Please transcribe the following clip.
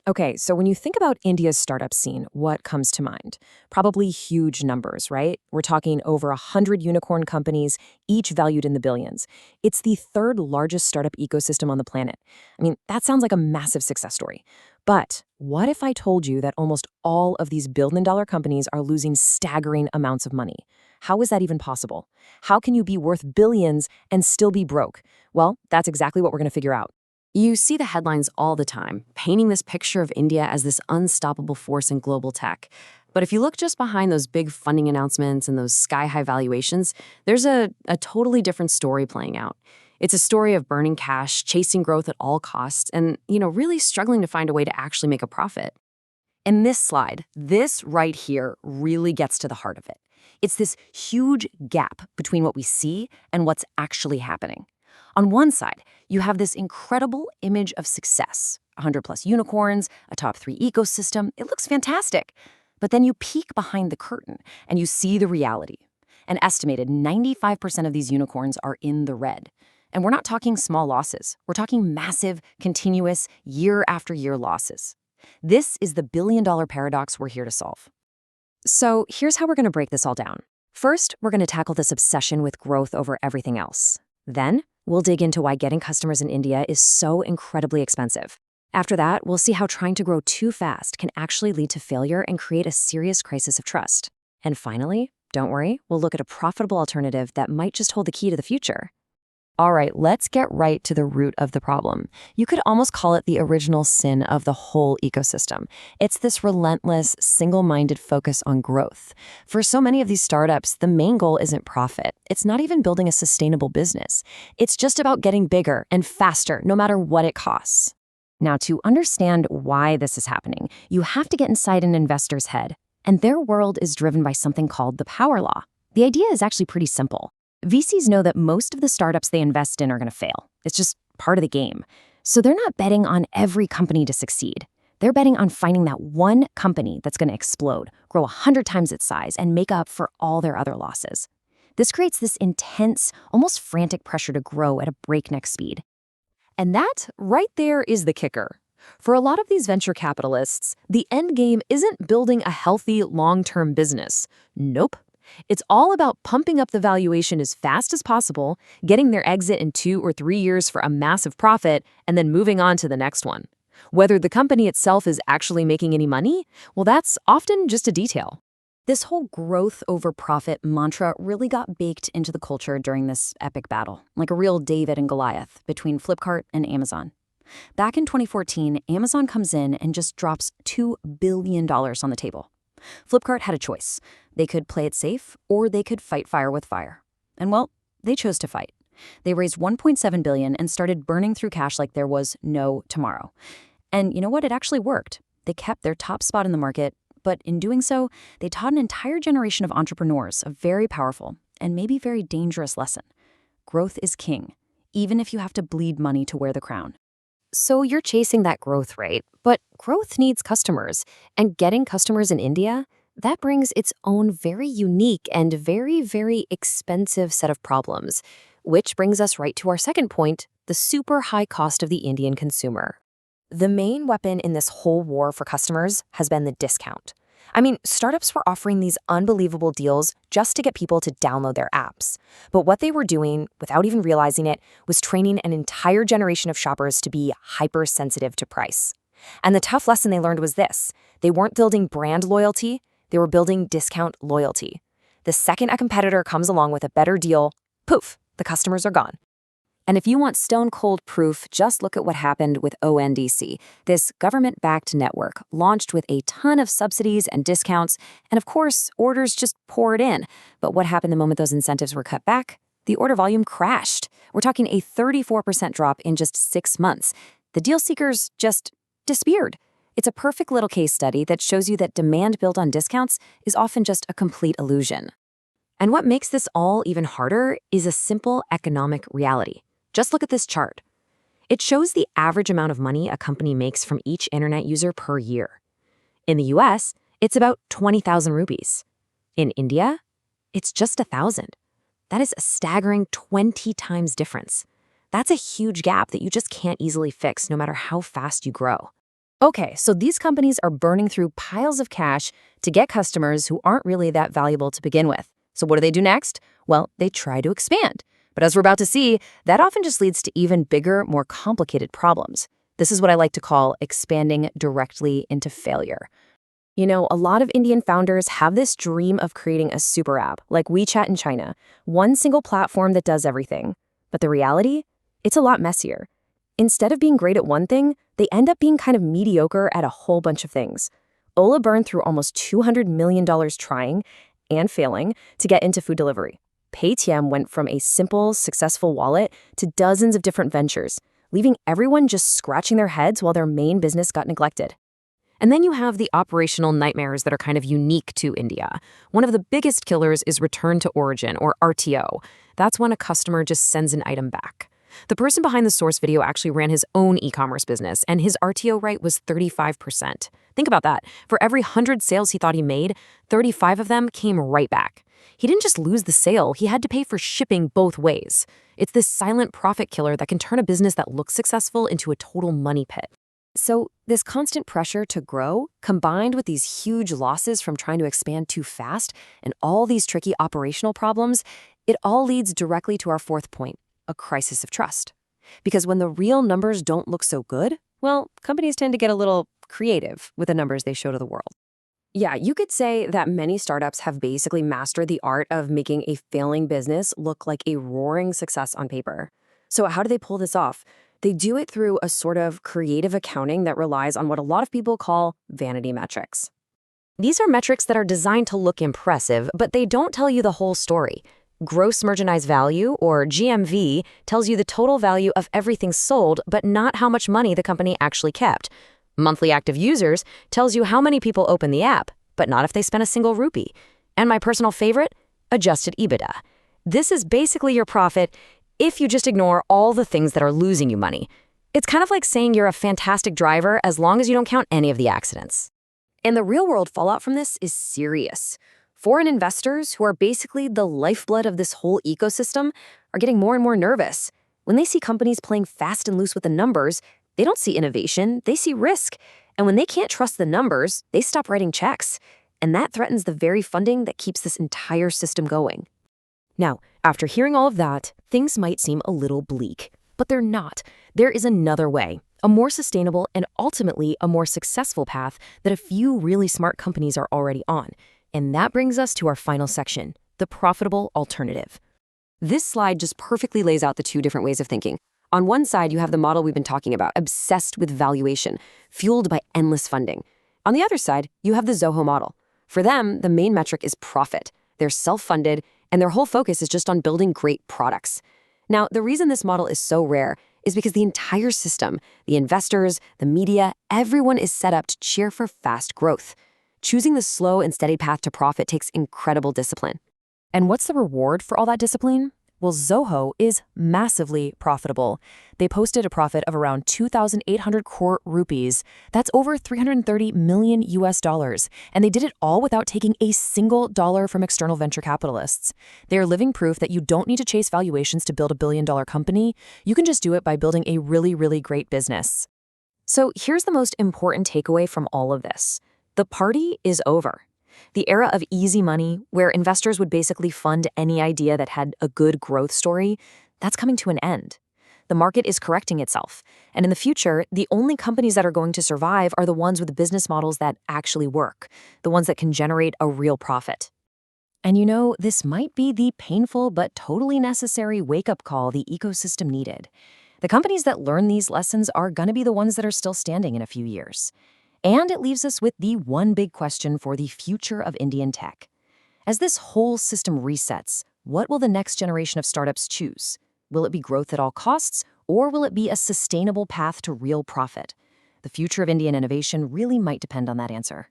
Okay, so when you think about India's startup scene, what comes to mind? Probably huge numbers, right? We're talking over 100 unicorn companies, each valued in the billions. It's the third largest startup ecosystem on the planet. I mean, that sounds like a massive success story. But what if I told you that almost all of these billion-dollar companies are losing staggering amounts of money? How is that even possible? How can you be worth billions and still be broke? Well, that's exactly what we're going to figure out. You see the headlines all the time, painting this picture of India as this unstoppable force in global tech. But if you look just behind those big funding announcements and those sky-high valuations, there's a totally different story playing out. It's a story of burning cash, chasing growth at all costs, and, really struggling to find a way to actually make a profit. In this slide, this right here really gets to the heart of it. It's this huge gap between what we see and what's actually happening. On one side, you have this incredible image of success, 100 plus unicorns, a top 3 ecosystem. It looks fantastic. But then you peek behind the curtain and you see the reality. An estimated 95% of these unicorns are in the red. And we're not talking small losses. We're talking massive, continuous, year after year losses. This is the billion-dollar paradox we're here to solve. So here's how we're going to break this all down. First, we're going to tackle this obsession with growth over everything else. Then, we'll dig into why getting customers in India is so incredibly expensive. After that, we'll see how trying to grow too fast can actually lead to failure and create a serious crisis of trust. And finally, don't worry, we'll look at a profitable alternative that might just hold the key to the future. All right, let's get right to the root of the problem. You could almost call it the original sin of the whole ecosystem. It's this relentless, single-minded focus on growth. For so many of these startups, the main goal isn't profit. It's not even building a sustainable business. It's just about getting bigger and faster, no matter what it costs. Now, to understand why this is happening, you have to get inside an investor's head. And their world is driven by something called the power law. The idea is actually pretty simple. VCs know that most of the startups they invest in are going to fail. It's just part of the game. So they're not betting on every company to succeed. They're betting on finding that one company that's going to explode, grow 100 times its size, and make up for all their other losses. This creates this intense, almost frantic pressure to grow at a breakneck speed. And that, right there, is the kicker. For a lot of these venture capitalists, the end game isn't building a healthy, long-term business. Nope. It's all about pumping up the valuation as fast as possible, getting their exit in 2 or 3 years for a massive profit, and then moving on to the next one. Whether the company itself is actually making any money, well, that's often just a detail. This whole growth over profit mantra really got baked into the culture during this epic battle, like a real David and Goliath between Flipkart and Amazon. Back in 2014, Amazon comes in and just drops $2 billion on the table. Flipkart had a choice. They could play it safe, or they could fight fire with fire. And well, they chose to fight. They raised $1.7 billion and started burning through cash like there was no tomorrow. And you know what? It actually worked. They kept their top spot in the market, but in doing so, they taught an entire generation of entrepreneurs a very powerful and maybe very dangerous lesson. Growth is king, even if you have to bleed money to wear the crown. So you're chasing that growth rate, but growth needs customers. And getting customers in India, that brings its own very unique and very, very expensive set of problems. Which brings us right to our second point, the super high cost of the Indian consumer. The main weapon in this whole war for customers has been the discount. I mean, startups were offering these unbelievable deals just to get people to download their apps. But what they were doing, without even realizing it, was training an entire generation of shoppers to be hypersensitive to price. And the tough lesson they learned was this. They weren't building brand loyalty, they were building discount loyalty. The second a competitor comes along with a better deal, poof, the customers are gone. And if you want stone-cold proof, just look at what happened with ONDC, this government-backed network launched with a ton of subsidies and discounts, and of course, orders just poured in. But what happened the moment those incentives were cut back? The order volume crashed. We're talking a 34% drop in just 6 months. The deal seekers just disappeared. It's a perfect little case study that shows you that demand built on discounts is often just a complete illusion. And what makes this all even harder is a simple economic reality. Just look at this chart. It shows the average amount of money a company makes from each internet user per year. In the US, it's about 20,000 rupees. In India, it's just 1,000. That is a staggering 20 times difference. That's a huge gap that you just can't easily fix no matter how fast you grow. Okay, so these companies are burning through piles of cash to get customers who aren't really that valuable to begin with. So what do they do next? Well, they try to expand. But as we're about to see, that often just leads to even bigger, more complicated problems. This is what I like to call expanding directly into failure. You know, a lot of Indian founders have this dream of creating a super app, like WeChat in China, one single platform that does everything. But the reality? It's a lot messier. Instead of being great at one thing, they end up being kind of mediocre at a whole bunch of things. Ola burned through almost $200 million trying and failing to get into food delivery. Paytm went from a simple, successful wallet to dozens of different ventures, leaving everyone just scratching their heads while their main business got neglected. And then you have the operational nightmares that are kind of unique to India. One of the biggest killers is return to origin, or RTO. That's when a customer just sends an item back. The person behind the source video actually ran his own e-commerce business, and his RTO rate was 35%. Think about that. For every 100 sales he thought he made, 35 of them came right back. He didn't just lose the sale, he had to pay for shipping both ways. It's this silent profit killer that can turn a business that looks successful into a total money pit. So, this constant pressure to grow, combined with these huge losses from trying to expand too fast, and all these tricky operational problems, it all leads directly to our fourth point, a crisis of trust. Because when the real numbers don't look so good, well, companies tend to get a little creative with the numbers they show to the world. Yeah, you could say that many startups have basically mastered the art of making a failing business look like a roaring success on paper. So how do they pull this off? They do it through a sort of creative accounting that relies on what a lot of people call vanity metrics. These are metrics that are designed to look impressive, but they don't tell you the whole story. Gross merchandise value, or GMV, tells you the total value of everything sold, but not how much money the company actually kept. Monthly active users tells you how many people open the app, but not if they spent a single rupee. And my personal favorite, adjusted EBITDA. This is basically your profit if you just ignore all the things that are losing you money. It's kind of like saying you're a fantastic driver as long as you don't count any of the accidents. And the real-world fallout from this is serious. Foreign investors, who are basically the lifeblood of this whole ecosystem, are getting more and more nervous. When they see companies playing fast and loose with the numbers, they don't see innovation, they see risk. And when they can't trust the numbers, they stop writing checks. And that threatens the very funding that keeps this entire system going. Now, after hearing all of that, things might seem a little bleak, but they're not. There is another way, a more sustainable and ultimately a more successful path that a few really smart companies are already on. And that brings us to our final section, the profitable alternative. This slide just perfectly lays out the two different ways of thinking. On one side, you have the model we've been talking about, obsessed with valuation, fueled by endless funding. On the other side, you have the Zoho model. For them, the main metric is profit. They're self-funded, and their whole focus is just on building great products. Now, the reason this model is so rare is because the entire system, the investors, the media, everyone is set up to cheer for fast growth. Choosing the slow and steady path to profit takes incredible discipline. And what's the reward for all that discipline? Well, Zoho is massively profitable. They posted a profit of around 2,800 crore rupees. That's over 330 million US dollars. And they did it all without taking a single dollar from external venture capitalists. They are living proof that you don't need to chase valuations to build a billion-dollar company. You can just do it by building a really, really great business. So here's the most important takeaway from all of this. The party is over. The era of easy money, where investors would basically fund any idea that had a good growth story, that's coming to an end. The market is correcting itself. And in the future, the only companies that are going to survive are the ones with business models that actually work, the ones that can generate a real profit. And you know, this might be the painful but totally necessary wake-up call the ecosystem needed. The companies that learn these lessons are going to be the ones that are still standing in a few years. And it leaves us with the one big question for the future of Indian tech. As this whole system resets, what will the next generation of startups choose? Will it be growth at all costs, or will it be a sustainable path to real profit? The future of Indian innovation really might depend on that answer.